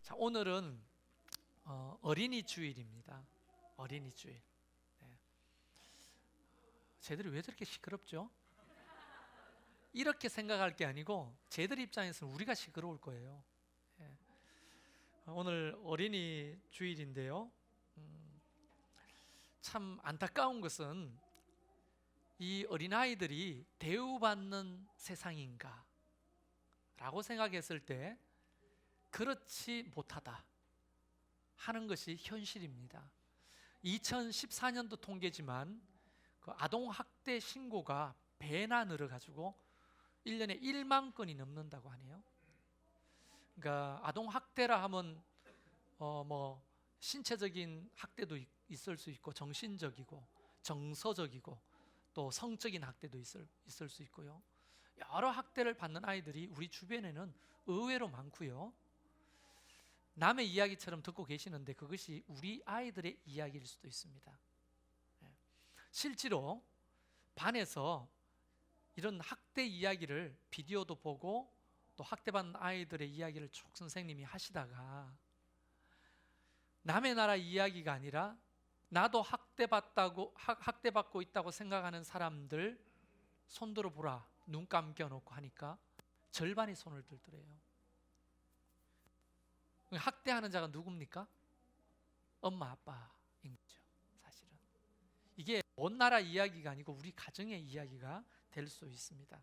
자, 오늘은 어린이 주일입니다. 어린이 주일. 네. 쟤들이 왜 저렇게 시끄럽죠? 이렇게 생각할 게 아니고 쟤들 입장에서는 우리가 시끄러울 거예요. 네. 오늘 어린이 주일인데요. 참 안타까운 것은 이 어린아이들이 대우받는 세상인가 라고 생각했을 때 그렇지 못하다 하는 것이 현실입니다. 2014년도 통계지만 그 아동학대 신고가 배나 늘어가지고 1년에 1만 건이 넘는다고 하네요. 그러니까 아동학대라 하면 뭐 신체적인 학대도 있을 수 있고 정신적이고 정서적이고 또 성적인 학대도 있을 수 있고요. 여러 학대를 받는 아이들이 우리 주변에는 의외로 많고요. 남의 이야기처럼 듣고 계시는데 그것이 우리 아이들의 이야기일 수도 있습니다. 실제로 반에서 이런 학대 이야기를 비디오도 보고 또 학대받는 아이들의 이야기를 쭉 선생님이 하시다가 남의 나라 이야기가 아니라 나도 학대받고 있다고 생각하는 사람들 손들어 보라 눈 감겨 놓고 하니까 절반이 손을 들더래요. 학대하는 자가 누굽니까? 엄마 아빠인 거죠. 사실은 이게 온 나라 이야기가 아니고 우리 가정의 이야기가 될 수 있습니다.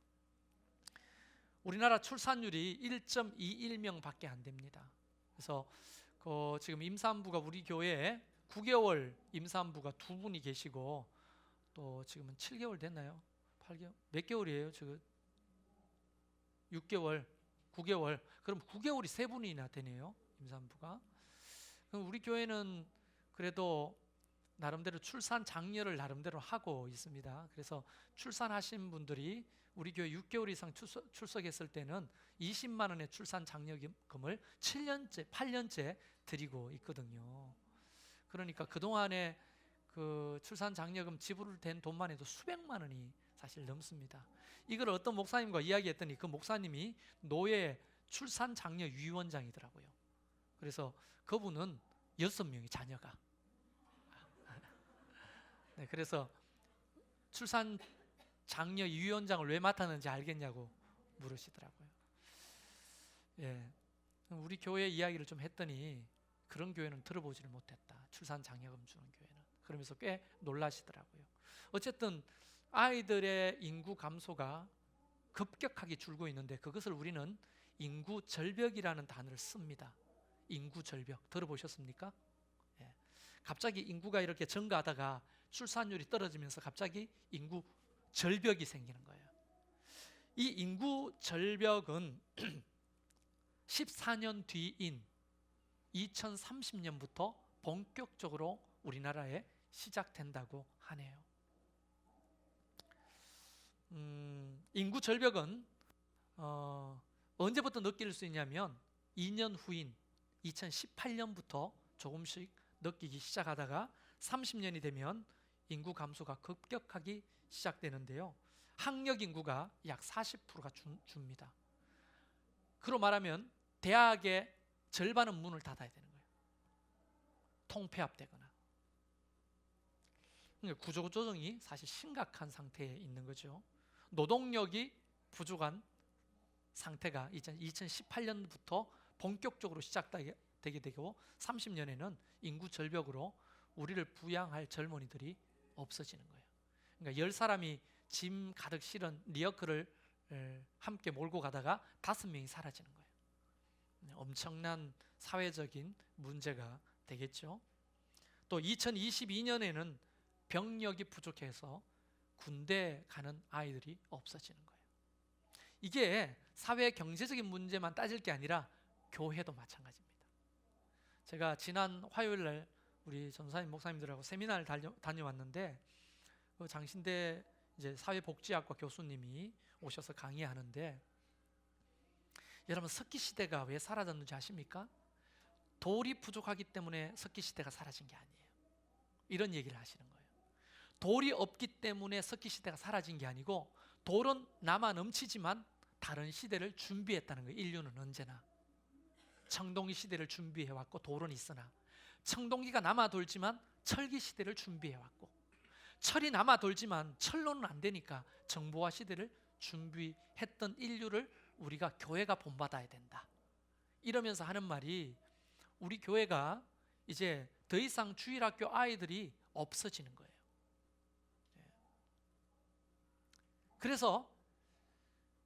우리나라 출산율이 1.21명 밖에 안 됩니다. 그래서 지금 임산부가 우리 교회에 9개월 임산부가 2분이 계시고 또 지금은 7개월 됐나요? 8개월? 몇 개월이에요? 지금 6개월, 9개월. 그럼 9개월이 3분이나 되네요. 임산부가. 그럼 우리 교회는 그래도 나름대로 출산 장려를 나름대로 하고 있습니다. 그래서 출산하신 분들이 우리 교회 6개월 이상 출석했을 때는 20만 원의 출산 장려금을 7년째, 8년째 드리고 있거든요. 그러니까 그동안에 그 출산 장려금 지불된 돈만 해도 수백만 원이 사실 넘습니다. 이걸 어떤 목사님과 이야기했더니 그 목사님이 노예 출산 장려 위원장이더라고요. 그래서 그분은 6명의 자녀가. 네, 그래서 출산 장려 위원장을 왜 맡았는지 알겠냐고 물으시더라고요. 예, 우리 교회 이야기를 좀 했더니 그런 교회는 들어보지를 못했다. 출산 장려금 주는 교회는. 그러면서 꽤 놀라시더라고요. 어쨌든 아이들의 인구 감소가 급격하게 줄고 있는데 그것을 우리는 인구 절벽이라는 단어를 씁니다. 인구 절벽 들어보셨습니까? 예. 갑자기 인구가 이렇게 증가하다가 출산율이 떨어지면서 갑자기 인구 절벽이 생기는 거예요. 이 인구 절벽은 14년 뒤인 2030년부터 본격적으로 우리나라에 시작된다고 하네요. 인구 절벽은 언제부터 느낄 수 있냐면 2년 후인 2018년부터 조금씩 느끼기 시작하다가 30년이 되면 인구 감소가 급격하게 시작되는데요. 학력 인구가 약 40%가 줍니다. 그로 말하면 대학의 절반은 문을 닫아야 되는 거예요. 통폐합되거나. 구조조정이 사실 심각한 상태에 있는 거죠. 노동력이 부족한 상태가 2018년부터 본격적으로 시작되게 되고 30년에는 인구 절벽으로 우리를 부양할 젊은이들이 없어지는 거예요. 그러니까 10사람이 짐 가득 실은 리어커를 함께 몰고 가다가 5명이 사라지는 거예요. 엄청난 사회적인 문제가 되겠죠. 또 2022년에는 병력이 부족해서 군대 가는 아이들이 없어지는 거예요. 이게 사회 경제적인 문제만 따질 게 아니라 교회도 마찬가지입니다. 제가 지난 화요일 날 우리 전사님 목사님들하고 세미나를 다녀왔는데 그 장신대 이제 사회복지학과 교수님이 오셔서 강의하는데 여러분 석기 시대가 왜 사라졌는지 아십니까? 돌이 부족하기 때문에 석기 시대가 사라진 게 아니에요. 이런 얘기를 하시는 거예요. 돌이 없기 때문에 석기 시대가 사라진 게 아니고 돌은 남아 넘치지만 다른 시대를 준비했다는 거예요. 인류는 언제나. 청동기 시대를 준비해 왔고 돌은 있으나, 청동기가 남아 돌지만 철기 시대를 준비해 왔고, 철이 남아 돌지만 철로는 안 되니까 정보화 시대를 준비했던 인류를 우리가 교회가 본받아야 된다. 이러면서 하는 말이, 우리 교회가 이제 더 이상 주일학교 아이들이 없어지는 거예요. 그래서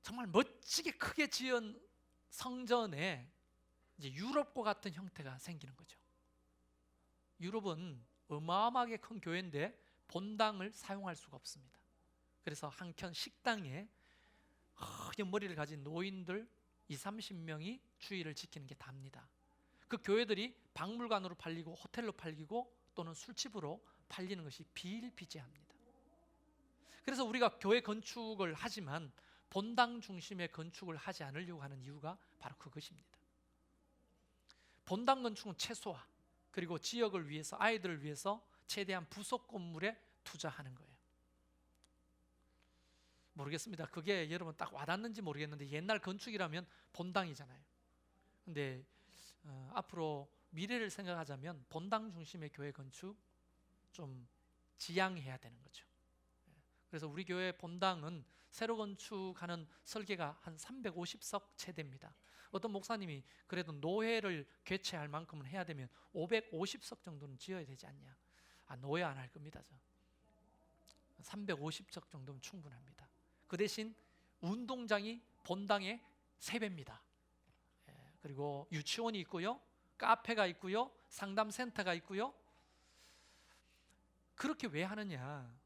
정말 멋지게 크게 지은 성전에 이제 유럽과 같은 형태가 생기는 거죠. 유럽은 어마어마하게 큰 교회인데 본당을 사용할 수가 없습니다. 그래서 한켠 식당에 허연 머리를 가진 노인들 20-30명이 주일을 지키는 게 답니다. 그 교회들이 박물관으로 팔리고 호텔로 팔리고 또는 술집으로 팔리는 것이 비일비재합니다. 그래서 우리가 교회 건축을 하지만 본당 중심의 건축을 하지 않으려고 하는 이유가 바로 그것입니다. 본당 건축은 최소화, 그리고 지역을 위해서, 아이들을 위해서 최대한 부속 건물에 투자하는 거예요. 모르겠습니다. 그게 여러분 딱 와닿는지 모르겠는데, 옛날 건축이라면 본당이잖아요. 근데 앞으로 미래를 생각하자면 본당 중심의 교회 건축 좀 지양해야 되는 거죠. 그래서 우리 교회 본당은 새로 건축하는 설계가 한 350석 채됩니다. 어떤 목사님이 그래도 노회를 개최할 만큼은 해야 되면 550석 정도는 지어야 되지 않냐. 노회 안 할 겁니다. 350석 정도면 충분합니다. 그 대신 운동장이 본당의 3배입니다. 그리고 유치원이 있고요, 카페가 있고요, 상담센터가 있고요. 그렇게 왜 하느냐?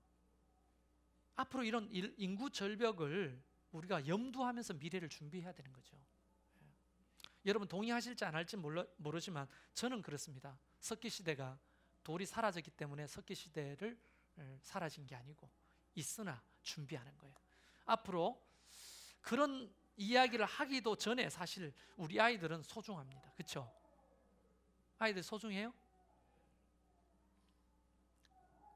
앞으로 이런 인구 절벽을 우리가 염두하면서 미래를 준비해야 되는 거죠. 여러분 동의하실지 안 할지 모르지만 저는 그렇습니다. 석기시대가 돌이 사라졌기 때문에 석기시대를 사라진 게 아니고 있으나 준비하는 거예요. 앞으로 그런 이야기를 하기도 전에 사실 우리 아이들은 소중합니다. 그렇죠? 아이들 소중해요?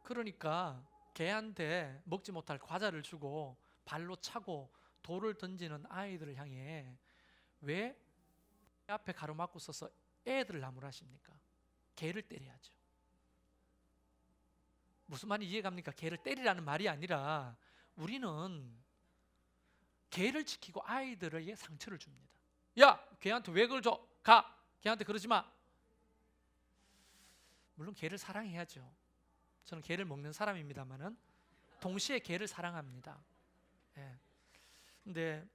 그러니까 개한테 먹지 못할 과자를 주고 발로 차고 돌을 던지는 아이들을 향해 왜 앞에 가로막고 서서 애들을 나무라십니까? 개를 때려야죠. 무슨 말이 이해갑니까? 개를 때리라는 말이 아니라 우리는 개를 지키고 아이들에게 상처를 줍니다. 야, 개한테 왜 그걸 줘? 가! 개한테 그러지 마. 물론 개를 사랑해야죠. 저는 개를 먹는 사람입니다만은 동시에 개를 사랑합니다. 예. 근데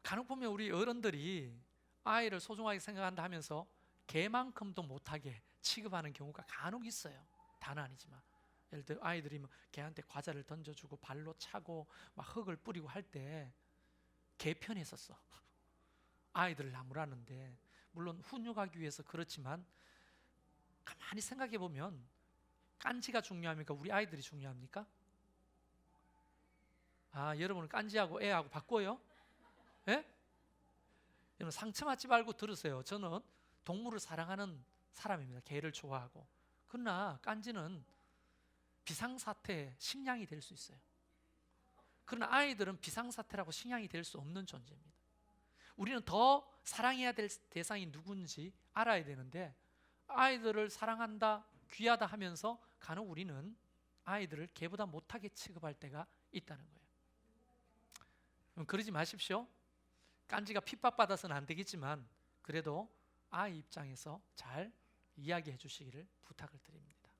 간혹 보면 우리 어른들이 아이를 소중하게 생각한다 하면서 개만큼도 못하게 취급하는 경우가 간혹 있어요. 다는 아니지만. 예를 들어 아이들이 개한테 과자를 던져주고 발로 차고 막 흙을 뿌리고 할 때 개 편에 섰어. 아이들을 나무라는데, 물론 훈육하기 위해서 그렇지만 가만히 생각해 보면 깐지가 중요합니까? 우리 아이들이 중요합니까? 여러분은 깐지하고 애하고 바꿔요? 예? 여러분 상처받지 말고 들으세요. 저는 동물을 사랑하는 사람입니다. 개를 좋아하고. 그러나 깐지는 비상사태의 식량이 될 수 있어요. 그러나 아이들은 비상사태라고 식량이 될 수 없는 존재입니다. 우리는 더 사랑해야 될 대상이 누군지 알아야 되는데, 아이들을 사랑한다, 귀하다 하면서 간혹 우리는 아이들을 개보다 못하게 취급할 때가 있다는 거예요. 그러지 마십시오. 깐지가 핍박받아서는 안 되겠지만 그래도 아이 입장에서 잘 이야기해 주시기를 부탁을 드립니다.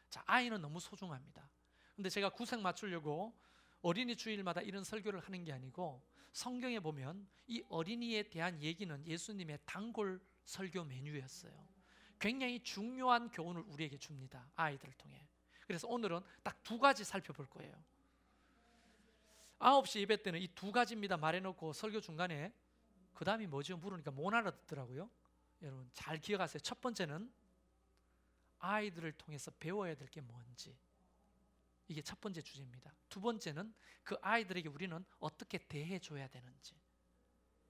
자, 아이는 너무 소중합니다. 근데 제가 구색 맞추려고 어린이 주일마다 이런 설교를 하는 게 아니고, 성경에 보면 이 어린이에 대한 얘기는 예수님의 단골 설교 메뉴였어요. 굉장히 중요한 교훈을 우리에게 줍니다. 아이들을 통해. 그래서 오늘은 딱 2가지 살펴볼 거예요. 9시 예배 때는 이 2가지입니다 말해놓고 설교 중간에 그 다음이 뭐죠? 물으니까 못 알아듣더라고요. 여러분 잘 기억하세요. 첫 번째는 아이들을 통해서 배워야 될 게 뭔지, 이게 첫 번째 주제입니다. 2번째는 그 아이들에게 우리는 어떻게 대해줘야 되는지,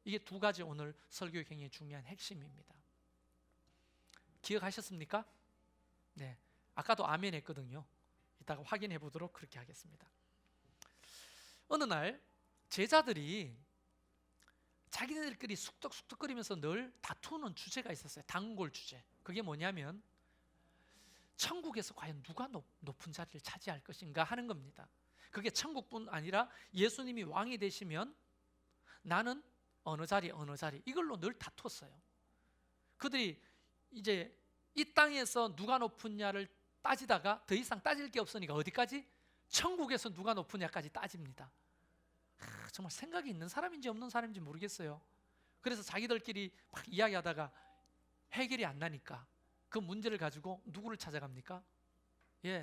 이게 2가지 오늘 설교의 굉장히 중요한 핵심입니다. 기억하셨습니까? 네, 아까도 아멘 했거든요. 이따가 확인해 보도록 그렇게 하겠습니다. 어느 날 제자들이 자기들끼리 숙덕숙덕거리면서 늘 다투는 주제가 있었어요. 단골 주제. 그게 뭐냐면 천국에서 과연 누가 높은 자리를 차지할 것인가 하는 겁니다. 그게 천국뿐 아니라 예수님이 왕이 되시면 나는 어느 자리 이걸로 늘 다퉜어요. 그들이 이제 이 땅에서 누가 높으냐를 따지다가 더 이상 따질 게 없으니까 어디까지? 천국에서 누가 높으냐까지 따집니다. 정말 생각이 있는 사람인지 없는 사람인지 모르겠어요. 그래서 자기들끼리 막 이야기하다가 해결이 안 나니까 그 문제를 가지고 누구를 찾아갑니까?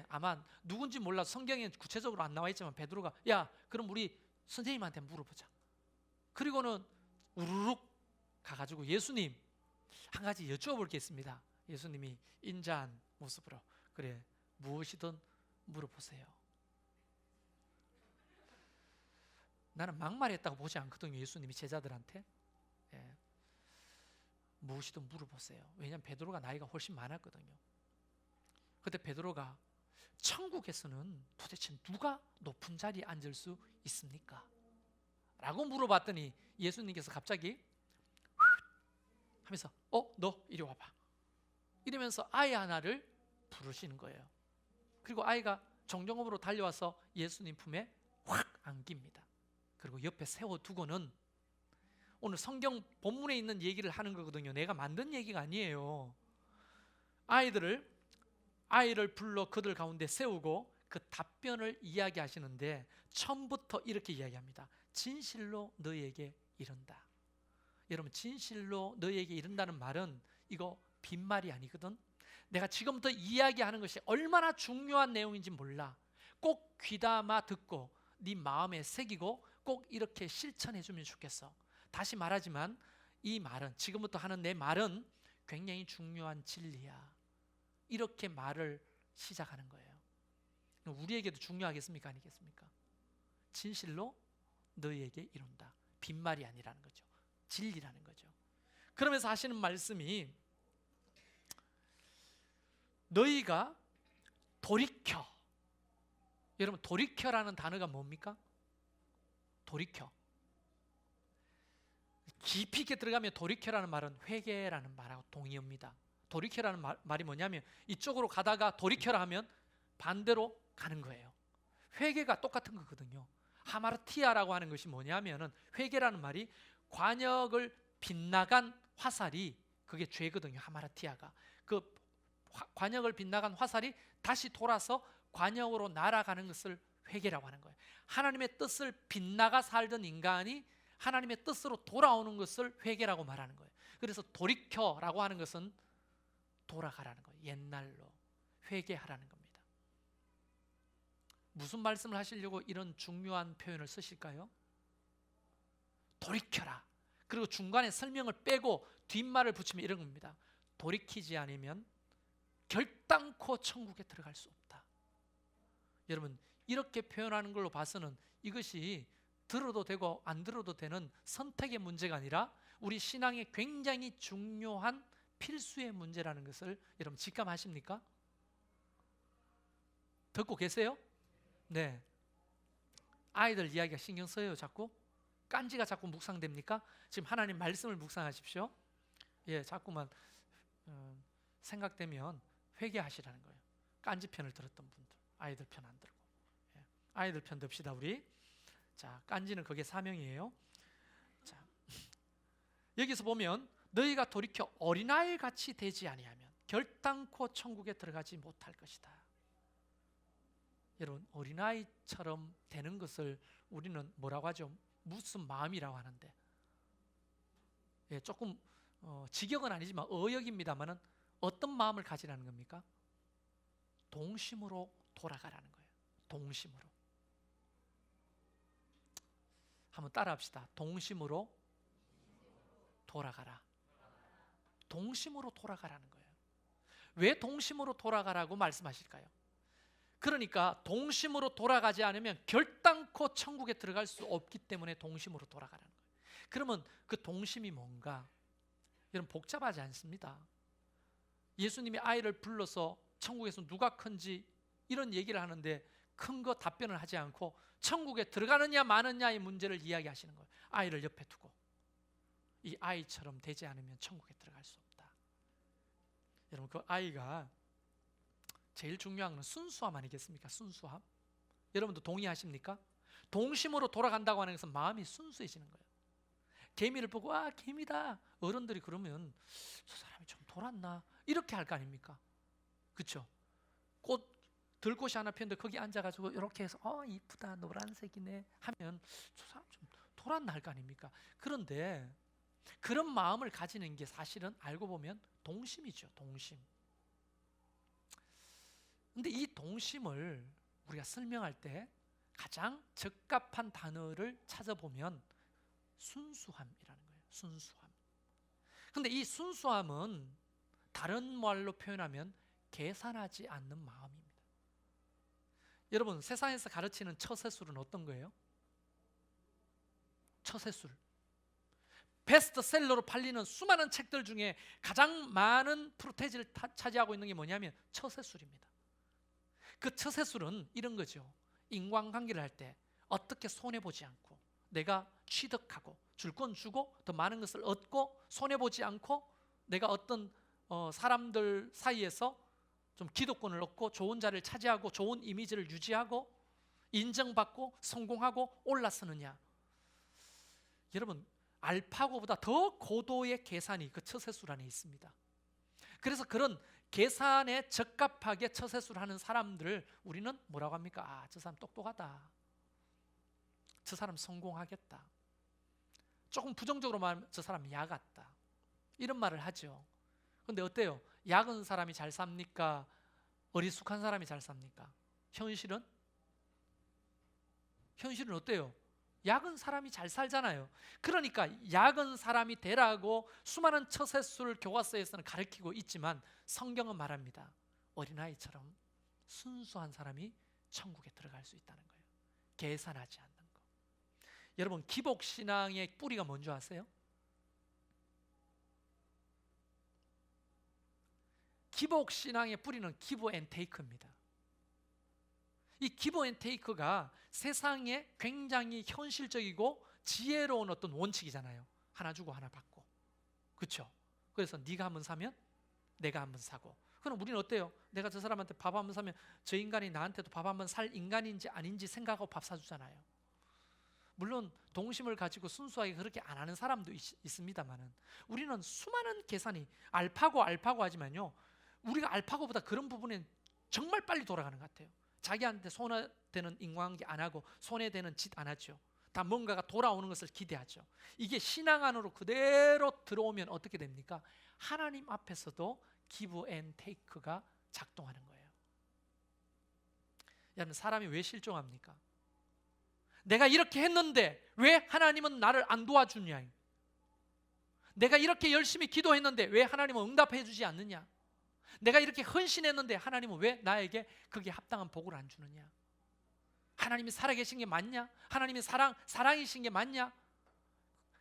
아마 누군지 몰라도 성경에 구체적으로 안 나와 있지만 베드로가 야, 그럼 우리 선생님한테 물어보자. 그리고는 우르륵 가가지고 예수님, 한 가지 여쭈어볼 게 있습니다. 예수님이 인자한 모습으로 그래, 무엇이든 물어보세요. 나는 막말했다고 보지 않거든요. 예수님이 제자들한테 무엇이든 물어보세요. 왜냐하면 베드로가 나이가 훨씬 많았거든요. 그때 베드로가 천국에서는 도대체 누가 높은 자리에 앉을 수 있습니까? 라고 물어봤더니 예수님께서 갑자기 하면서 너 이리 와봐 이러면서 아이 하나를 부르시는 거예요. 그리고 아이가 정정업으로 달려와서 예수님 품에 확 안깁니다. 그리고 옆에 세워두고는 오늘 성경 본문에 있는 얘기를 하는 거거든요. 내가 만든 얘기가 아니에요. 아이를 불러 그들 가운데 세우고 그 답변을 이야기하시는데 처음부터 이렇게 이야기합니다. 진실로 너희에게 이른다. 여러분, 진실로 너희에게 이른다는 말은 이거 빈말이 아니거든. 내가 지금부터 이야기하는 것이 얼마나 중요한 내용인지 몰라. 꼭 귀담아 듣고 네 마음에 새기고 꼭 이렇게 실천해 주면 좋겠어. 다시 말하지만 이 말은, 지금부터 하는 내 말은 굉장히 중요한 진리야. 이렇게 말을 시작하는 거예요. 우리에게도 중요하겠습니까? 아니겠습니까? 진실로 너희에게 이룬다. 빈말이 아니라는 거죠. 진리라는 거죠. 그러면서 하시는 말씀이 너희가 돌이켜. 여러분, 돌이켜라는 단어가 뭡니까? 돌이켜. 깊이 있게 들어가면 돌이켜라는 말은 회개라는 말하고 동의어입니다. 돌이켜라는 말이 뭐냐면 이쪽으로 가다가 돌이켜라 하면 반대로 가는 거예요. 회개가 똑같은 거거든요. 하마르티아라고 하는 것이 뭐냐면은, 회개라는 말이 관역을 빗나간 화살이, 그게 죄거든요. 하마르티아가 그 관역을 빗나간 화살이 다시 돌아서 관역으로 날아가는 것을 회개라고 하는 거예요. 하나님의 뜻을 빗나가 살던 인간이 하나님의 뜻으로 돌아오는 것을 회개라고 말하는 거예요. 그래서 돌이켜라고 하는 것은 돌아가라는 거예요. 옛날로 회개하라는 겁니다. 무슨 말씀을 하시려고 이런 중요한 표현을 쓰실까요? 돌이켜라. 그리고 중간에 설명을 빼고 뒷말을 붙이면 이런 겁니다. 돌이키지 않으면 결단코 천국에 들어갈 수 없다. 여러분, 이렇게 표현하는 걸로 봐서는 이것이 들어도 되고 안 들어도 되는 선택의 문제가 아니라 우리 신앙에 굉장히 중요한 필수의 문제라는 것을 여러분 직감하십니까? 듣고 계세요? 네. 아이들 이야기가 신경 써요. 자꾸 깐지가 자꾸 묵상됩니까? 지금 하나님 말씀을 묵상하십시오. 자꾸만 생각되면 회개하시라는 거예요. 깐지 편을 들었던 분들, 아이들 편 안 들고. 아이들 편 듭시다 우리. 자, 깐지는 그게 사명이에요. 자, 여기서 보면 너희가 돌이켜 어린아이 같이 되지 아니하면 결단코 천국에 들어가지 못할 것이다. 여러분, 어린아이처럼 되는 것을 우리는 뭐라고 하죠? 무슨 마음이라고 하는데, 조금 직역은 아니지만 어역입니다만은 어떤 마음을 가지라는 겁니까? 동심으로 돌아가라는 거예요. 동심으로. 한번 따라합시다. 동심으로 돌아가라. 동심으로 돌아가라는 거예요. 왜 동심으로 돌아가라고 말씀하실까요? 그러니까 동심으로 돌아가지 않으면 결단코 천국에 들어갈 수 없기 때문에 동심으로 돌아가라는 거예요. 그러면 그 동심이 뭔가? 여러분, 복잡하지 않습니다. 예수님이 아이를 불러서 천국에서 누가 큰지 이런 얘기를 하는데 큰 거 답변을 하지 않고 천국에 들어가느냐 마느냐의 문제를 이야기하시는 거예요. 아이를 옆에 두고. 이 아이처럼 되지 않으면 천국에 들어갈 수 없다. 여러분, 그 아이가 제일 중요한 건 순수함 아니겠습니까? 순수함. 여러분도 동의하십니까? 동심으로 돌아간다고 하는 것은 마음이 순수해지는 거예요. 개미를 보고 아 개미다, 어른들이 그러면 저 사람이 좀 돌았나 이렇게 할 거 아닙니까? 그렇죠? 꽃 들꽃이 하나 피었는데 거기 앉아가지고 이렇게 해서 이쁘다 노란색이네 하면 저 사람 좀 돌았나 할 거 아닙니까? 그런데 그런 마음을 가지는 게 사실은 알고 보면 동심이죠. 동심. 근데 이 동심을 우리가 설명할 때 가장 적합한 단어를 찾아보면 순수함이라는 거예요. 순수함. 근데 이 순수함은 다른 말로 표현하면 계산하지 않는 마음입니다. 여러분, 세상에서 가르치는 처세술은 어떤 거예요? 처세술. 베스트셀러로 팔리는 수많은 책들 중에 가장 많은 프로테이지를 차지하고 있는 게 뭐냐면 처세술입니다. 그 처세술은 이런 거죠. 인간관계를 할 때 어떻게 손해보지 않고 내가 취득하고 줄 건 주고 더 많은 것을 얻고 손해보지 않고 내가 어떤 사람들 사이에서 좀 기득권을 얻고 좋은 자리를 차지하고 좋은 이미지를 유지하고 인정받고 성공하고 올라서느냐. 여러분, 알파고보다 더 고도의 계산이 그 처세술 안에 있습니다. 그래서 그런 계산에 적합하게 처세술을 하는 사람들을 우리는 뭐라고 합니까? 아, 저 사람 똑똑하다. 저 사람 성공하겠다. 조금 부정적으로 말하면 저 사람 야 같다. 이런 말을 하죠. 그런데 어때요? 약은 사람이 잘 삽니까? 어리숙한 사람이 잘 삽니까? 현실은 어때요? 약은 사람이 잘 살잖아요. 그러니까 약은 사람이 되라고 수많은 처세술을 교과서에서는 가르치고 있지만 성경은 말합니다. 어린아이처럼 순수한 사람이 천국에 들어갈 수 있다는 거예요. 계산하지 않는 거. 여러분, 기복신앙의 뿌리가 뭔지 아세요? 기복신앙의 뿌리는 기브 앤 테이크입니다. 이 기브 앤 테이크가 세상에 굉장히 현실적이고 지혜로운 어떤 원칙이잖아요. 하나 주고 하나 받고. 그렇죠? 그래서 네가 한번 사면 내가 한번 사고. 그럼 우리는 어때요? 내가 저 사람한테 밥 한번 사면 저 인간이 나한테도 밥 한번 살 인간인지 아닌지 생각하고 밥 사주잖아요. 물론 동심을 가지고 순수하게 그렇게 안 하는 사람도 있습니다만은 우리는 수많은 계산이 알파고 하지만요, 우리가 알파고보다 그런 부분에 정말 빨리 돌아가는 것 같아요. 자기한테 손해되는 인간관계 안 하고 손해되는 짓 안 하죠. 다 뭔가가 돌아오는 것을 기대하죠. 이게 신앙 안으로 그대로 들어오면 어떻게 됩니까? 하나님 앞에서도 give and take가 작동하는 거예요. 여러분, 사람이 왜 실종합니까? 내가 이렇게 했는데 왜 하나님은 나를 안 도와주냐? 내가 이렇게 열심히 기도했는데 왜 하나님은 응답해 주지 않느냐? 내가 이렇게 헌신했는데 하나님은 왜 나에게 거기에 합당한 복을 안 주느냐? 하나님이 살아계신 게 맞냐? 하나님이 사랑이신 게 맞냐?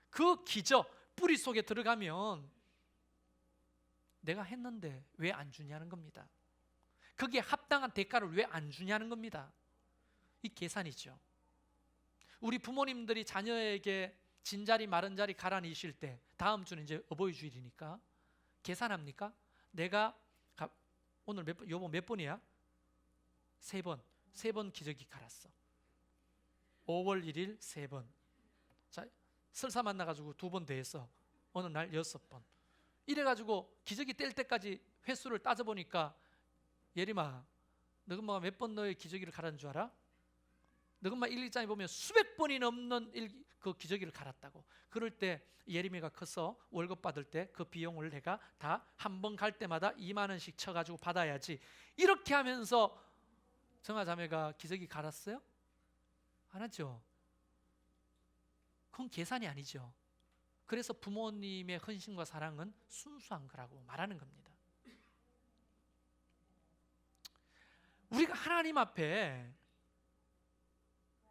그 기적, 뿌리 속에 들어가면 내가 했는데 왜 안 주냐는 겁니다. 거기에 합당한 대가를 왜 안 주냐는 겁니다. 이 계산이죠. 우리 부모님들이 자녀에게 진자리 마른 자리 가라니실 때 다음 주는 이제 어버이 주일이니까 계산합니까? 내가 오늘 여보 몇 번이야? 3번. 3번 기저귀 갈았어. 5월 1일 3번. 자, 설사 만나가지고 2번 더 했어. 어느 날 6번. 이래가지고 기저귀 뗄 때까지 횟수를 따져보니까 예림아, 너 엄마가 몇 번 너의 기저귀를 갈았는 줄 알아? 너 엄마 일기장에 보면 수백 번이 넘는 그 기저귀를 갈았다고. 그럴 때 예림이가 커서 월급 받을 때 그 비용을 내가 다 한 번 갈 때마다 2만 원씩 쳐가지고 받아야지. 이렇게 하면서 정아자매가 기저귀 갈았어요? 안 하죠. 그건 계산이 아니죠. 그래서 부모님의 헌신과 사랑은 순수한 거라고 말하는 겁니다. 우리가 하나님 앞에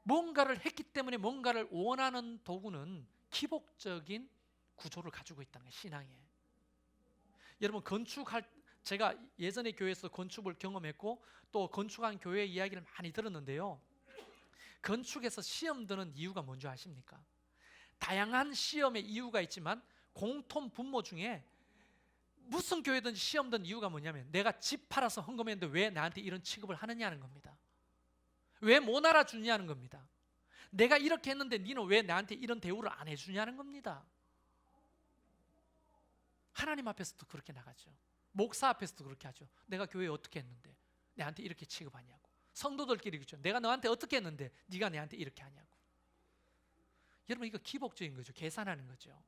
뭔가를 했기 때문에 뭔가를 원하는 도구는 기복적인 구조를 가지고 있다는 거예요. 신앙에. 여러분, 제가 예전에 교회에서 건축을 경험했고 또 건축한 교회 이야기를 많이 들었는데요, 건축에서 시험 드는 이유가 뭔지 아십니까? 다양한 시험의 이유가 있지만 공통 분모 중에 무슨 교회든지 시험 든 이유가 뭐냐면 내가 집 팔아서 헌금했는데 왜 나한테 이런 취급을 하느냐는 겁니다. 왜 못 알아주냐는 겁니다. 내가 이렇게 했는데 너는 왜 나한테 이런 대우를 안 해주냐는 겁니다. 하나님 앞에서도 그렇게 나가죠. 목사 앞에서도 그렇게 하죠. 내가 교회에 어떻게 했는데 나한테 이렇게 취급하냐고. 성도들끼리 그렇죠. 내가 너한테 어떻게 했는데 네가 나한테 이렇게 하냐고. 여러분 이거 기복적인 거죠. 계산하는 거죠.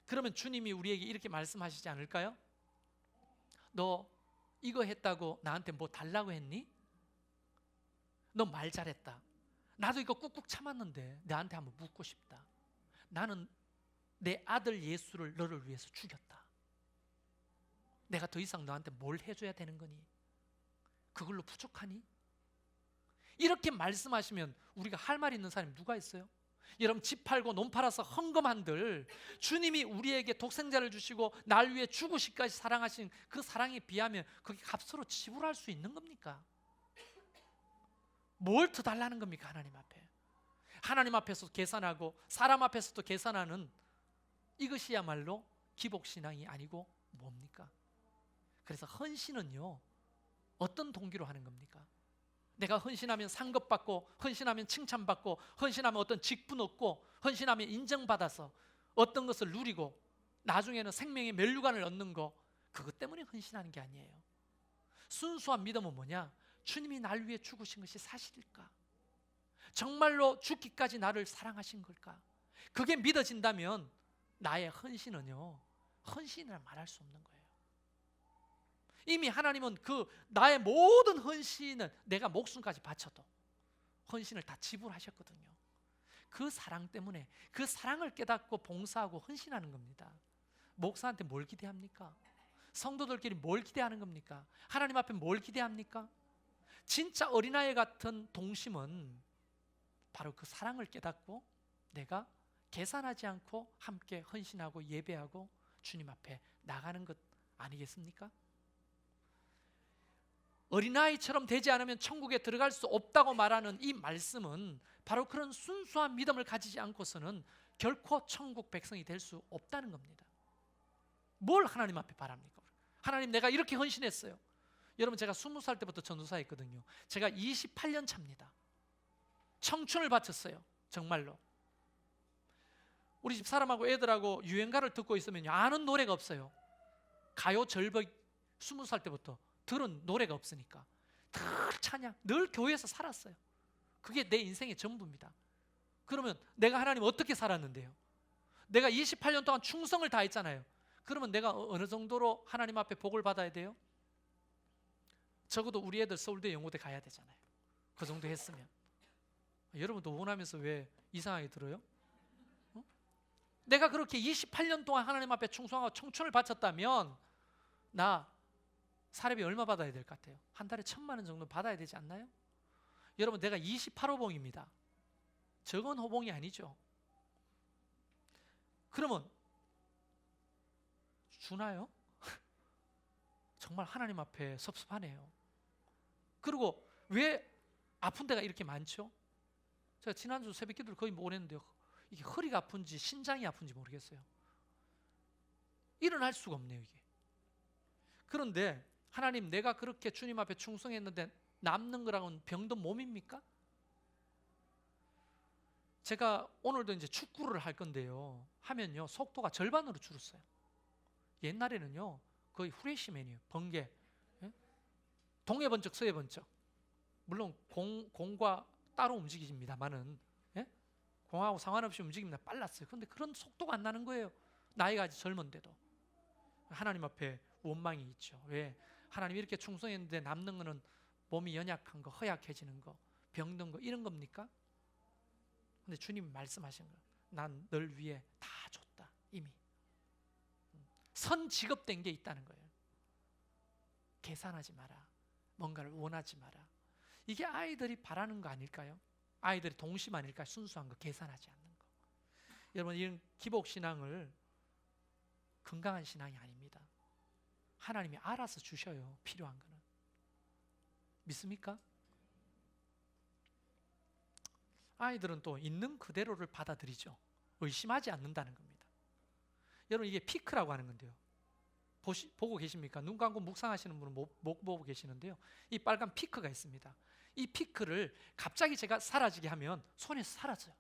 그러면 주님이 우리에게 이렇게 말씀하시지 않을까요? 너 이거 했다고 나한테 뭐 달라고 했니? 너 말 잘했다. 나도 이거 꾹꾹 참았는데 너한테 한번 묻고 싶다. 나는 내 아들 예수를 너를 위해서 죽였다. 내가 더 이상 너한테 뭘 해줘야 되는 거니? 그걸로 부족하니? 이렇게 말씀하시면 우리가 할 말 있는 사람이 누가 있어요? 여러분 집 팔고 논 팔아서 헌금한들 주님이 우리에게 독생자를 주시고 날 위해 죽으시까지 사랑하신 그 사랑에 비하면 그게 값으로 지불할 수 있는 겁니까? 뭘 더 달라는 겁니까? 하나님 앞에. 하나님 앞에서 계산하고 사람 앞에서도 계산하는 이것이야말로 기복신앙이 아니고 뭡니까? 그래서 헌신은요 어떤 동기로 하는 겁니까? 내가 헌신하면 상급받고 헌신하면 칭찬받고 헌신하면 어떤 직분 얻고 헌신하면 인정받아서 어떤 것을 누리고 나중에는 생명의 면류관을 얻는 거, 그것 때문에 헌신하는 게 아니에요. 순수한 믿음은 뭐냐? 주님이 날 위해 죽으신 것이 사실일까? 정말로 죽기까지 나를 사랑하신 걸까? 그게 믿어진다면 나의 헌신은요 헌신이라 말할 수 없는 거예요. 이미 하나님은 그 나의 모든 헌신은 내가 목숨까지 바쳐도 헌신을 다 지불하셨거든요. 그 사랑 때문에 그 사랑을 깨닫고 봉사하고 헌신하는 겁니다. 목사한테 뭘 기대합니까? 성도들끼리 뭘 기대하는 겁니까? 하나님 앞에 뭘 기대합니까? 진짜 어린아이 같은 동심은 바로 그 사랑을 깨닫고 내가 계산하지 않고 함께 헌신하고 예배하고 주님 앞에 나가는 것 아니겠습니까? 어린아이처럼 되지 않으면 천국에 들어갈 수 없다고 말하는 이 말씀은 바로 그런 순수한 믿음을 가지지 않고서는 결코 천국 백성이 될 수 없다는 겁니다. 뭘 하나님 앞에 바랍니까? 하나님 내가 이렇게 헌신했어요. 여러분 제가 20살 때부터 전도사 했거든요. 제가 28년 차입니다. 청춘을 바쳤어요. 정말로. 우리 집 사람하고 애들하고 유행가를 듣고 있으면 아는 노래가 없어요. 가요 절벽 20살 때부터 들은 노래가 없으니까 늘 찬양, 늘 교회에서 살았어요. 그게 내 인생의 전부입니다. 그러면 내가 하나님 어떻게 살았는데요? 내가 28년 동안 충성을 다했잖아요. 그러면 내가 어느 정도로 하나님 앞에 복을 받아야 돼요? 적어도 우리 애들 서울대 영어대 가야 되잖아요. 그 정도 했으면. 여러분도 원하면서 왜 이상하게 들어요? 내가 그렇게 28년 동안 하나님 앞에 충성하고 청춘을 바쳤다면 나 사례비 얼마 받아야 될 것 같아요? 한 달에 1,000만 원 정도 받아야 되지 않나요? 여러분 내가 28호봉입니다. 적은 호봉이 아니죠. 그러면 주나요? 정말 하나님 앞에 섭섭하네요. 그리고 왜 아픈 데가 이렇게 많죠? 제가 지난주 새벽 기도를 거의 못 했는데요. 이게 허리가 아픈지 신장이 아픈지 모르겠어요. 일어날 수가 없네요 이게. 그런데 하나님 내가 그렇게 주님 앞에 충성했는데 남는 거랑은 병든 몸입니까? 제가 오늘도 이제 축구를 할 건데요. 하면요 속도가 절반으로 줄었어요. 옛날에는요 거의 후레쉬맨이에요. 번개. 예? 동해 번쩍 서해 번쩍. 물론 공과 따로 움직입니다만은 예? 공하고 상관없이 움직입니다. 빨랐어요. 그런데 그런 속도가 안 나는 거예요. 나이가 아직 젊은데도. 하나님 앞에 원망이 있죠. 왜? 하나님 이렇게 충성했는데 남는 거는 몸이 연약한 거, 허약해지는 거, 병든 거 이런 겁니까? 근데 주님이 말씀하신 거, 난 널 위해 다 줬다 이미. 선 지급된 게 있다는 거예요. 계산하지 마라. 뭔가를 원하지 마라. 이게 아이들이 바라는 거 아닐까요? 아이들이 동심 아닐까요? 순수한 거, 계산하지 않는 거. 여러분 이런 기복신앙을 건강한 신앙이 아닙니다. 하나님이 알아서 주셔요. 필요한 거는. 믿습니까? 아이들은 또 있는 그대로를 받아들이죠. 의심하지 않는다는 겁니다. 여러분 이게 피크라고 하는 건데요. 보고 계십니까? 눈 감고 묵상하시는 분은 못 보고 계시는데요. 이 빨간 피크가 있습니다. 이 피크를 갑자기 제가 사라지게 하면 손에서 사라져요.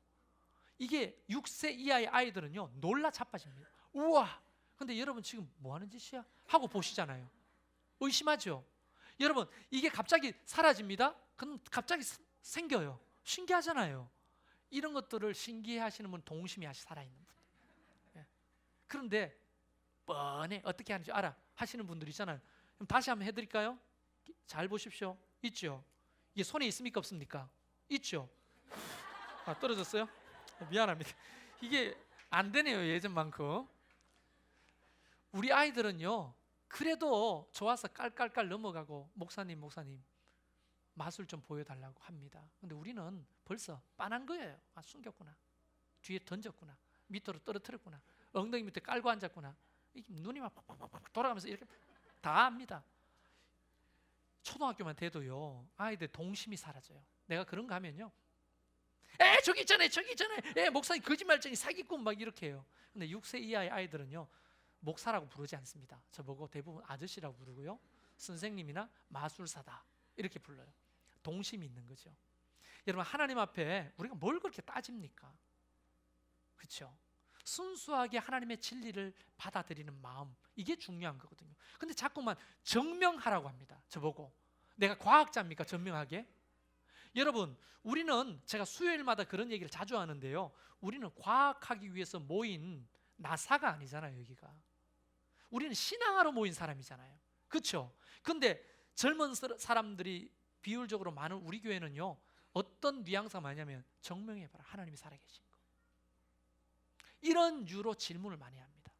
이게 6세 이하의 아이들은요 놀라 자빠집니다. 우와! 근데 여러분 지금 뭐 하는 짓이야? 하고 보시잖아요. 의심하죠? 여러분 이게 갑자기 사라집니다. 그럼 갑자기 생겨요. 신기하잖아요. 이런 것들을 신기해 하시는 분, 동심이 아직 살아있는 분. 예. 그런데 뻔해 어떻게 하는지 알아 하시는 분들 있잖아요. 그럼 다시 한번 해드릴까요? 잘 보십시오. 있죠? 이게 손에 있습니까 없습니까? 있죠? 아, 떨어졌어요? 미안합니다. 이게 안 되네요 예전만큼. 우리 아이들은요 그래도 좋아서 깔깔깔 넘어가고 목사님 마술 좀 보여달라고 합니다. 근데 우리는 벌써 빤한 거예요. 아, 숨겼구나, 뒤에 던졌구나, 밑으로 떨어뜨렸구나, 엉덩이 밑에 깔고 앉았구나, 눈이 막 팍팍팍 돌아가면서 이렇게 다 압니다. 초등학교만 돼도요 아이들 동심이 사라져요. 내가 그런 거 하면요 저기 있잖아요 목사님 거짓말쟁이 사기꾼 막 이렇게 해요. 근데 6세 이하의 아이들은요 목사라고 부르지 않습니다. 저보고 대부분 아저씨라고 부르고요 선생님이나 마술사다 이렇게 불러요. 동심이 있는 거죠. 여러분 하나님 앞에 우리가 뭘 그렇게 따집니까? 그렇죠? 순수하게 하나님의 진리를 받아들이는 마음, 이게 중요한 거거든요. 근데 자꾸만 증명하라고 합니다. 저보고 내가 과학자입니까? 증명하게? 여러분 우리는 제가 수요일마다 그런 얘기를 자주 하는데요 우리는 과학하기 위해서 모인 나사가 아니잖아요. 여기가 우리는 신앙하러 모인 사람이잖아요. 그렇죠? 근데 젊은 사람들이 비율적으로 많은 우리 교회는요 어떤 뉘앙스가 많냐면 증명해봐라 하나님이 살아계신 거, 이런 유로 질문을 많이 합니다.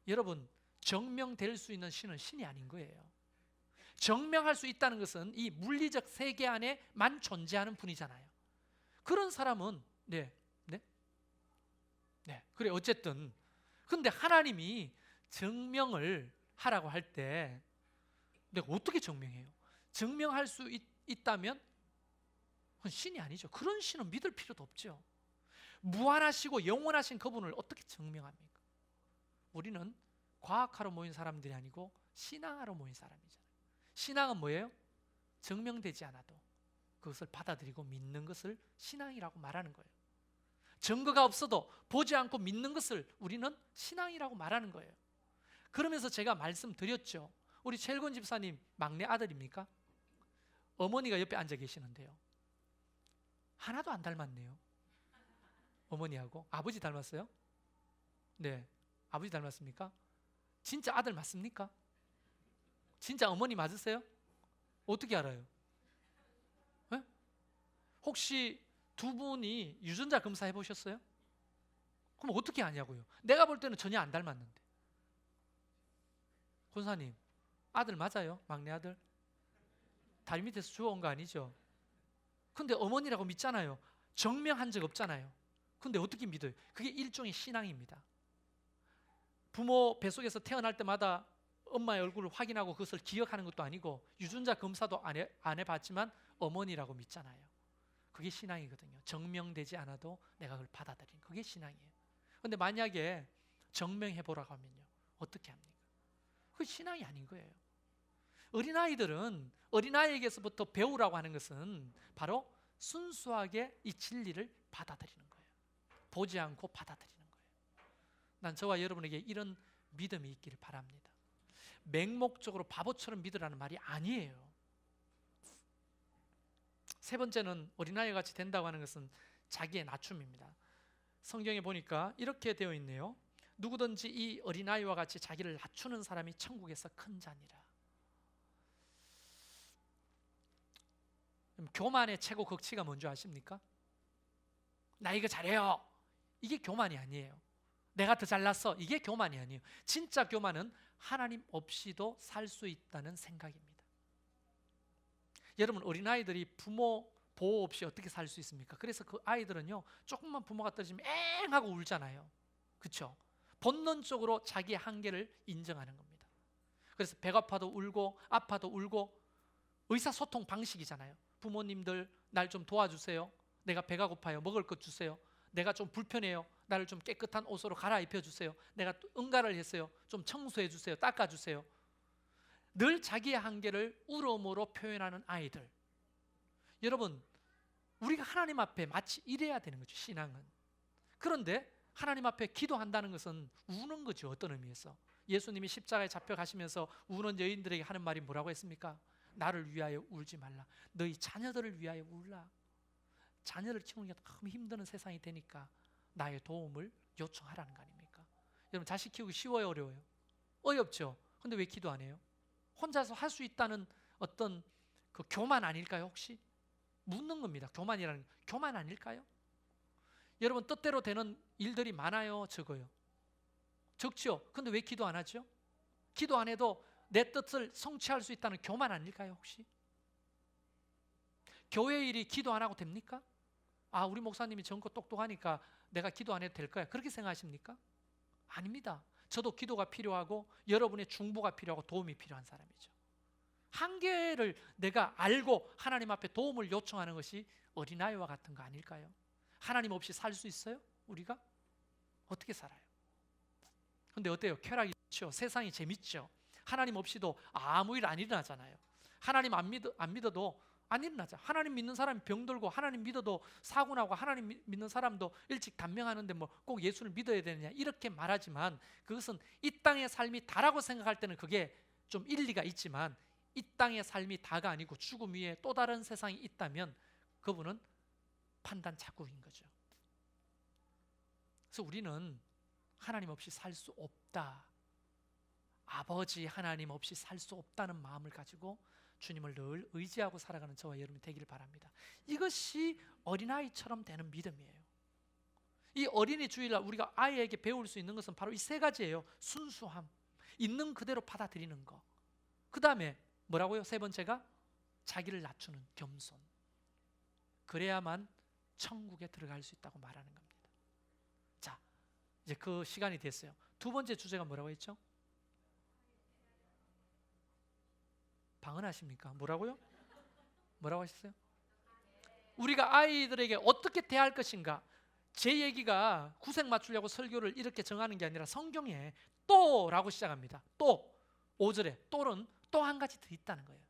여러분 증명될 수 있는 신은 신이 아닌 거예요. 증명할 수 있다는 것은 이 물리적 세계 안에만 존재하는 분이잖아요. 그런 사람은 그래 어쨌든 근데 하나님이 증명을 하라고 할 때 내가 어떻게 증명해요? 증명할 수 있다면 그건 신이 아니죠. 그런 신은 믿을 필요도 없죠. 무한하시고 영원하신 그분을 어떻게 증명합니까? 우리는 과학하러 모인 사람들이 아니고 신앙하러 모인 사람이잖아요. 신앙은 뭐예요? 증명되지 않아도 그것을 받아들이고 믿는 것을 신앙이라고 말하는 거예요. 증거가 없어도 보지 않고 믿는 것을 우리는 신앙이라고 말하는 거예요. 그러면서 제가 말씀드렸죠. 우리 최일권 집사님 막내 아들입니까? 어머니가 옆에 앉아 계시는데요 하나도 안 닮았네요. 어머니하고. 아버지 닮았어요? 네, 아버지 닮았습니까? 진짜 아들 맞습니까? 진짜 어머니 맞으세요? 어떻게 알아요? 네? 혹시 두 분이 유전자 검사 해보셨어요? 그럼 어떻게 아냐고요? 내가 볼 때는 전혀 안 닮았는데. 권사님 아들 맞아요? 막내 아들? 다리 밑에서 주워온 거 아니죠? 근데 어머니라고 믿잖아요. 증명한 적 없잖아요. 근데 어떻게 믿어요? 그게 일종의 신앙입니다. 부모 뱃속에서 태어날 때마다 엄마의 얼굴을 확인하고 그것을 기억하는 것도 아니고 유전자 검사도 안 해봤지만 어머니라고 믿잖아요. 그게 신앙이거든요. 증명되지 않아도 내가 그걸 받아들이는 그게 신앙이에요. 근데 만약에 증명해보라고 하면요 어떻게 합니까? 그게 신앙이 아닌 거예요. 어린아이들은 어린아이에게서부터 배우라고 하는 것은 바로 순수하게 이 진리를 받아들이는 거예요. 보지 않고 받아들이는 거예요. 난 저와 여러분에게 이런 믿음이 있기를 바랍니다. 맹목적으로 바보처럼 믿으라는 말이 아니에요. 세 번째는 어린아이 같이 된다고 하는 것은 자기의 낮춤입니다. 성경에 보니까 이렇게 되어 있네요. 누구든지 이 어린아이와 같이 자기를 낮추는 사람이 천국에서 큰 자니라. 교만의 최고 극치가 뭔지 아십니까? 나 이거 잘해요. 이게 교만이 아니에요. 내가 더 잘났어. 이게 교만이 아니에요. 진짜 교만은 하나님 없이도 살 수 있다는 생각입니다. 여러분 어린아이들이 부모 보호 없이 어떻게 살 수 있습니까? 그래서 그 아이들은요 조금만 부모가 떨어지면 엥 하고 울잖아요. 그렇죠? 본능적으로 자기의 한계를 인정하는 겁니다. 그래서 배고파도 울고 아파도 울고 의사소통 방식이잖아요. 부모님들 날 좀 도와주세요. 내가 배가 고파요. 먹을 것 주세요. 내가 좀 불편해요. 나를 좀 깨끗한 옷으로 갈아입혀 주세요. 내가 또 응가를 했어요. 좀 청소해 주세요. 닦아 주세요. 늘 자기의 한계를 울음으로 표현하는 아이들. 여러분, 우리가 하나님 앞에 마치 이래야 되는 거죠, 신앙은. 그런데 하나님 앞에 기도한다는 것은 우는 거죠, 어떤 의미에서. 예수님이 십자가에 잡혀가시면서 우는 여인들에게 하는 말이 뭐라고 했습니까? 나를 위하여 울지 말라. 너희 자녀들을 위하여 울라. 자녀를 키우는 게 너무 힘든 세상이 되니까 나의 도움을 요청하라는 거 아닙니까? 여러분, 자식 키우기 쉬워요, 어려워요? 어렵죠. 근데 왜 기도 안 해요? 혼자서 할 수 있다는 어떤 그 교만 아닐까요, 혹시? 묻는 겁니다. 교만이라는 교만 아닐까요? 여러분, 뜻대로 되는 일들이 많아요, 적어요? 적죠. 근데 왜 기도 안 하죠? 기도 안 해도 내 뜻을 성취할 수 있다는 교만 아닐까요, 혹시? 교회 일이 기도 안 하고 됩니까? 아, 우리 목사님이 젊고 똑똑하니까 내가 기도 안 해도 될 거야, 그렇게 생각하십니까? 아닙니다. 저도 기도가 필요하고 여러분의 중보가 필요하고 도움이 필요한 사람이죠. 한계를 내가 알고 하나님 앞에 도움을 요청하는 것이 어린아이와 같은 거 아닐까요? 하나님 없이 살 수 있어요? 우리가? 어떻게 살아요? 근데 어때요? 쾌락이 좋죠. 세상이 재밌죠. 하나님 없이도 아무 일 안 일어나잖아요. 하나님 안 믿어도 안 일어나죠. 하나님 믿는 사람이 병들고 하나님 믿어도 사고 나고 하나님 믿는 사람도 일찍 단명하는데 뭐 꼭 예수를 믿어야 되느냐 이렇게 말하지만 그것은 이 땅의 삶이 다라고 생각할 때는 그게 좀 일리가 있지만 이 땅의 삶이 다가 아니고 죽음 위에 또 다른 세상이 있다면 그분은 판단 착국인 거죠. 그래서 우리는 하나님 없이 살 수 없다. 아버지 하나님 없이 살 수 없다는 마음을 가지고 주님을 늘 의지하고 살아가는 저와 여러분이 되기를 바랍니다. 이것이 어린아이처럼 되는 믿음이에요. 이 어린이 주일날 우리가 아이에게 배울 수 있는 것은 바로 이 세 가지예요. 순수함, 있는 그대로 받아들이는 거. 그 다음에 뭐라고요? 세 번째가 자기를 낮추는 겸손. 그래야만 천국에 들어갈 수 있다고 말하는 겁니다. 자, 이제 그 시간이 됐어요. 두 번째 주제가 뭐라고 했죠? 방언하십니까? 뭐라고요? 뭐라고 하셨어요? 우리가 아이들에게 어떻게 대할 것인가? 제 얘기가 구색 맞추려고 설교를 이렇게 정하는 게 아니라 성경에 또라고 시작합니다. 또 5절에 또는 또 한 가지 더 있다는 거예요.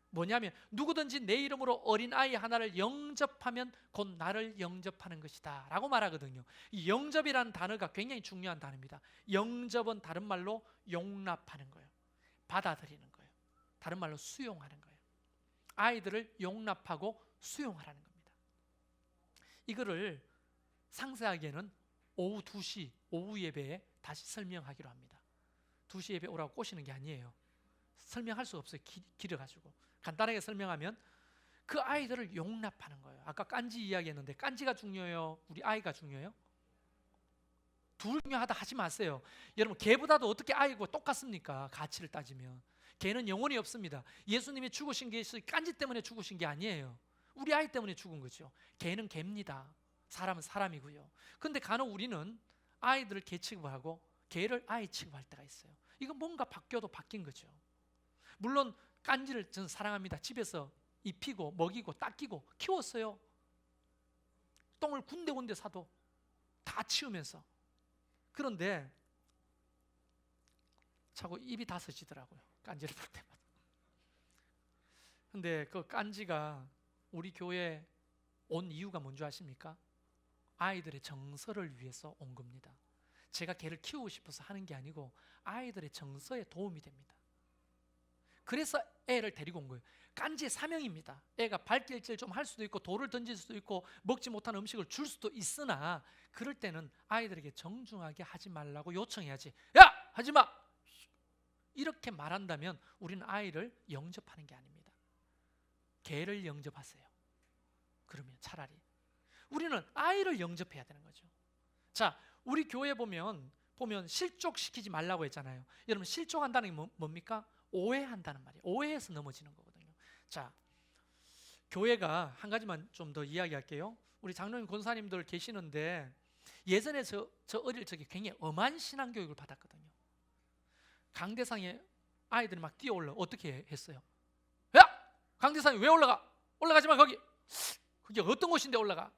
뭐냐면 누구든지 내 이름으로 어린아이 하나를 영접하면 곧 나를 영접하는 것이다 라고 말하거든요. 이 영접이라는 단어가 굉장히 중요한 단어입니다. 영접은 다른 말로 용납하는 거예요. 받아들이는 거예요. 다른 말로 수용하는 거예요. 아이들을 용납하고 수용하라는 겁니다. 이거를 상세하게는 오후 2시 오후 예배에 다시 설명하기로 합니다. 2시 예배 오라고 꼬시는 게 아니에요. 설명할 수 없어요. 길어가지고. 간단하게 설명하면 그 아이들을 용납하는 거예요. 아까 깐지 이야기했는데 깐지가 중요해요? 우리 아이가 중요해요? 둘 중요하다 하지 마세요. 여러분, 개보다도 어떻게 아이고 똑같습니까? 가치를 따지면 개는 영혼이 없습니다. 예수님이 죽으신 게 깐지 때문에 죽으신 게 아니에요. 우리 아이 때문에 죽은 거죠. 개는 개입니다. 사람은 사람이고요. 근데 간혹 우리는 아이들을 개 취급하고 개를 아이 취급할 때가 있어요. 이건 뭔가 바뀌어도 바뀐 거죠. 물론 깐지를 저는 사랑합니다. 집에서 입히고 먹이고 닦이고 키웠어요. 똥을 군데군데 사도 다 치우면서. 그런데 자꾸 입이 다섯지더라고요. 깐지를 볼 때마다. 근데 그 깐지가 우리 교회에 온 이유가 뭔지 아십니까? 아이들의 정서를 위해서 온 겁니다. 제가 걔를 키우고 싶어서 하는 게 아니고 아이들의 정서에 도움이 됩니다. 그래서 애를 데리고 온 거예요. 깐지의 사명입니다. 애가 발길질 좀 할 수도 있고 돌을 던질 수도 있고 먹지 못한 음식을 줄 수도 있으나 그럴 때는 아이들에게 정중하게 하지 말라고 요청해야지. 야! 하지 마! 이렇게 말한다면 우리는 아이를 영접하는 게 아닙니다. 개를 영접하세요. 그러면 차라리 우리는 아이를 영접해야 되는 거죠. 자, 우리 교회 보면 실족시키지 말라고 했잖아요. 여러분, 실족한다는 게 뭡니까? 오해한다는 말이에요. 오해해서 넘어지는 거거든요. 자, 교회가 한 가지만 좀 더 이야기할게요. 우리 장로님 권사님들 계시는데 예전에 저 어릴 적에 굉장히 엄한 신앙교육을 받았거든요. 강대상에 아이들이 막 뛰어올라. 어떻게 했어요? 야! 강대상에 왜 올라가? 올라가지 마 거기. 그게 어떤 곳인데 올라가?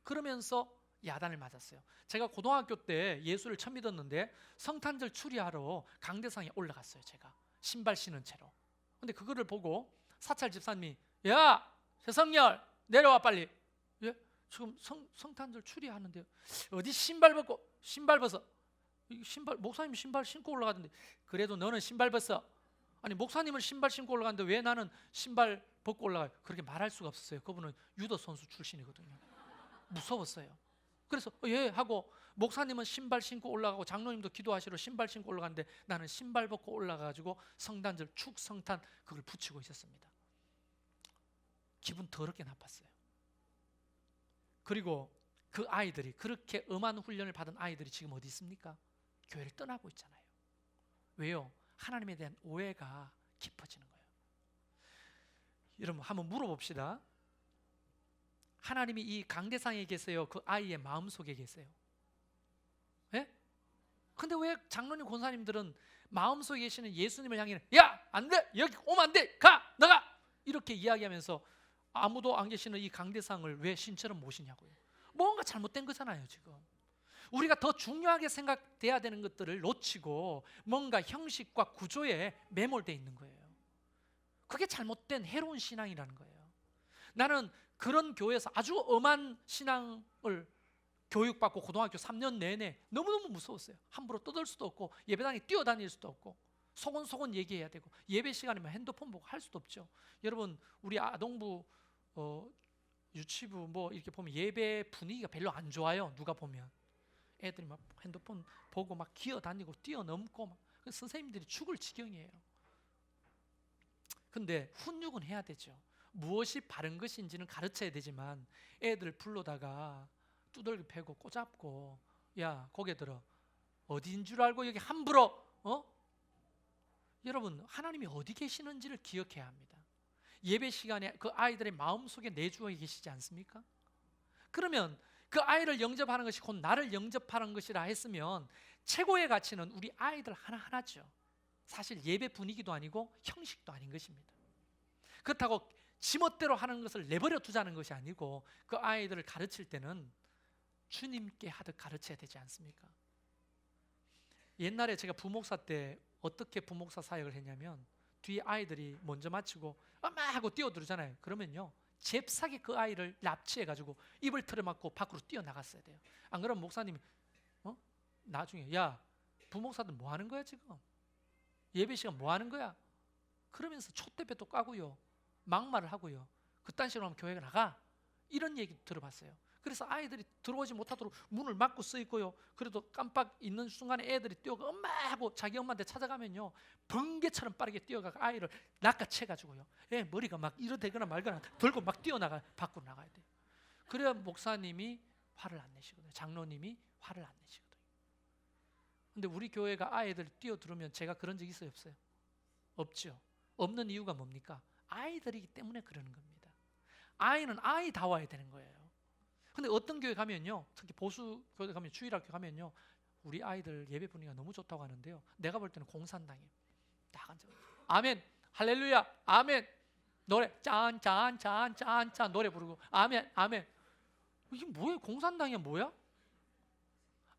그러면서 야단을 맞았어요. 제가 고등학교 때 예수를 처음 믿었는데 성탄절 추리하러 강대상에 올라갔어요. 제가 신발 신은 채로. 근데 그거를 보고 사찰 집사님이 야 최성열 내려와 빨리. 예? 지금 성탄절 추리하는데요. 어디 신발 벗어. 신발 목사님 신발 신고 올라가던데 그래도 너는 신발 벗어. 아니 목사님은 신발 신고 올라가는데 왜 나는 신발 벗고 올라가요? 그렇게 말할 수가 없었어요. 그분은 유도 선수 출신이거든요. 무서웠어요. 그래서 예 하고 목사님은 신발 신고 올라가고 장로님도 기도하시러 신발 신고 올라가는데 나는 신발 벗고 올라가가지고 성탄절 축성탄 그걸 붙이고 있었습니다. 기분 더럽게 나빴어요. 그리고 그 아이들이 그렇게 엄한 훈련을 받은 아이들이 지금 어디 있습니까? 교회를 떠나고 있잖아요. 왜요? 하나님에 대한 오해가 깊어지는 거예요. 여러분 한번 물어봅시다. 하나님이 이 강대상에 계세요? 그 아이의 마음속에 계세요? 예? 근데 왜 장로님 권사님들은 마음속에 계시는 예수님을 향해 야! 안 돼! 여기 오면 안 돼! 가! 나가! 이렇게 이야기하면서 아무도 안 계시는 이 강대상을 왜 신처럼 모시냐고요. 뭔가 잘못된 거잖아요. 지금 우리가 더 중요하게 생각돼야 되는 것들을 놓치고 뭔가 형식과 구조에 매몰되어 있는 거예요. 그게 잘못된 해로운 신앙이라는 거예요. 나는 그런 교회에서 아주 엄한 신앙을 교육받고 고등학교 3년 내내 너무너무 무서웠어요. 함부로 떠들 수도 없고 예배당에 뛰어다닐 수도 없고 소곤소곤 얘기해야 되고 예배 시간이면 핸드폰 보고 할 수도 없죠. 여러분 우리 아동부 유치부 뭐 이렇게 보면 예배 분위기가 별로 안 좋아요. 누가 보면 애들이 막 핸드폰 보고 막 기어다니고 뛰어넘고 막 선생님들이 죽을 지경이에요. 근데 훈육은 해야 되죠. 무엇이 바른 것인지는 가르쳐야 되지만 애들 불러다가 두들겨 패고 꼬잡고 야 고개 들어 어디인 줄 알고 여기 함부로 여러분 하나님이 어디 계시는지를 기억해야 합니다. 예배 시간에 그 아이들의 마음속에 내주어 계시지 않습니까? 그러면 그 아이를 영접하는 것이 곧 나를 영접하는 것이라 했으면 최고의 가치는 우리 아이들 하나하나죠. 사실 예배 분위기도 아니고 형식도 아닌 것입니다. 그렇다고 지멋대로 하는 것을 내버려 두자는 것이 아니고 그 아이들을 가르칠 때는 주님께 하듯 가르쳐야 되지 않습니까? 옛날에 제가 부목사 때 어떻게 부목사 사역을 했냐면 뒤에 아이들이 먼저 마치고 엄마 하고 뛰어들잖아요. 그러면요 잽싸게 그 아이를 납치해가지고 입을 틀어막고 밖으로 뛰어나갔어야 돼요. 안 그러면 목사님이 나중에 야 부목사들 뭐 하는 거야 지금? 예배 시간 뭐 하는 거야? 그러면서 촛대배도 까고요 막말을 하고요 그딴 식으로 하면 교회가 나가 이런 얘기 들어봤어요. 그래서 아이들이 들어오지 못하도록 문을 막고 써 있고요 그래도 깜빡 있는 순간에 애들이 뛰어가 엄마 하고 자기 엄마한테 찾아가면요 번개처럼 빠르게 뛰어가고 아이를 낚아채가지고요 애 머리가 막 이러대거나 말거나 들고 막 뛰어나가 밖으로 나가야 돼요. 그래야 목사님이 화를 안 내시거든요. 장로님이 화를 안 내시거든요. 근데 우리 교회가 아이들 뛰어들으면 제가 그런 적 있어요 없어요? 없죠. 없는 이유가 뭡니까? 아이들이기 때문에 그러는 겁니다. 아이는 아이다워야 되는 거예요. 근데 어떤 교회 가면요 특히 보수 교회 가면 주일학교 가면요 우리 아이들 예배 분위기가 너무 좋다고 하는데요 내가 볼 때는 공산당이에요. 딱 앉아 아멘 할렐루야 아멘 노래 짠짠짠짠 노래 부르고 아멘 아멘 이게 뭐예요? 공산당이야 뭐야?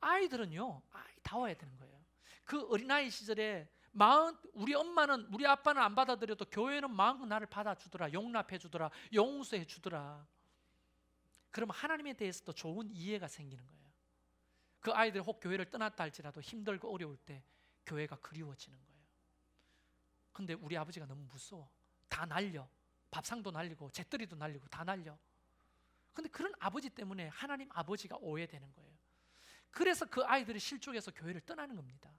아이들은요 아이다워야 되는 거예요. 그 어린아이 시절에 우리 엄마는 우리 아빠는 안 받아들여도 교회는 마음껏 나를 받아주더라 용납해 주더라 용서해 주더라. 그러면 하나님에 대해서도 좋은 이해가 생기는 거예요. 그 아이들이 혹 교회를 떠났다 할지라도 힘들고 어려울 때 교회가 그리워지는 거예요. 근데 우리 아버지가 너무 무서워. 다 날려. 밥상도 날리고 재떨이도 날리고 다 날려. 근데 그런 아버지 때문에 하나님 아버지가 오해되는 거예요. 그래서 그 아이들이 실족해서 교회를 떠나는 겁니다.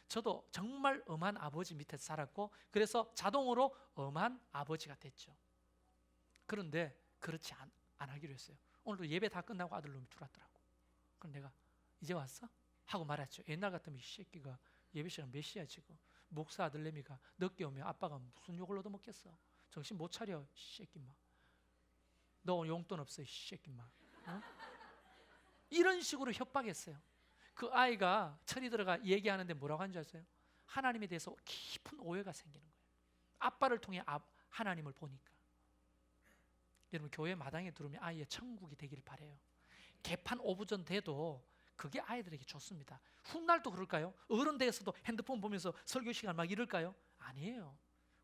저도 정말 엄한 아버지 밑에서 살았고 그래서 자동으로 엄한 아버지가 됐죠. 그런데 그렇지 안 하기로 했어요. 오늘도 예배 다 끝나고 아들놈이 들어왔더라고. 그럼 내가 이제 왔어? 하고 말했죠. 옛날 같으면 이 새끼가 예배 시간 몇 시야 지금? 목사 아들내미가 늦게 오면 아빠가 무슨 욕을 얻어먹겠어? 정신 못 차려 이 새끼마. 너 오늘 용돈 없어 이 새끼마. 이런 식으로 협박했어요. 그 아이가 철이 들어가 얘기하는데 뭐라고 하는 줄 아세요? 하나님에 대해서 깊은 오해가 생기는 거예요. 아빠를 통해 하나님을 보니까. 여러분 교회 마당에 들어오면 아이의 천국이 되기를 바라요. 개판 오브전 돼도 그게 아이들에게 좋습니다. 훗날도 그럴까요? 어른 돼서도 핸드폰 보면서 설교 시간 막 이럴까요? 아니에요.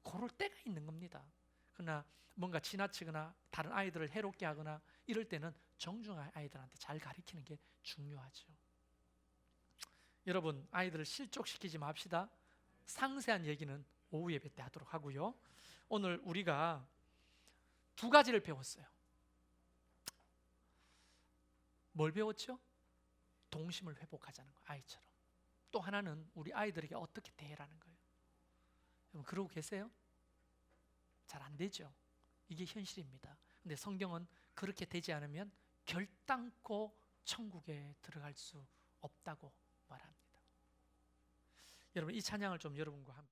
그럴 때가 있는 겁니다. 그러나 뭔가 지나치거나 다른 아이들을 해롭게 하거나 이럴 때는 정중한 아이들한테 잘 가르치는 게 중요하죠. 여러분, 아이들을 실족시키지 맙시다. 상세한 얘기는 오후 예배 때 하도록 하고요. 오늘 우리가 두 가지를 배웠어요. 뭘 배웠죠? 동심을 회복하자는 거예요. 아이처럼. 또 하나는 우리 아이들에게 어떻게 대해라는 거예요. 여러분 그러고 계세요? 잘 안 되죠. 이게 현실입니다. 근데 성경은 그렇게 되지 않으면 결단코 천국에 들어갈 수 없다고 말합니다. 여러분 이 찬양을 좀 여러분과 함께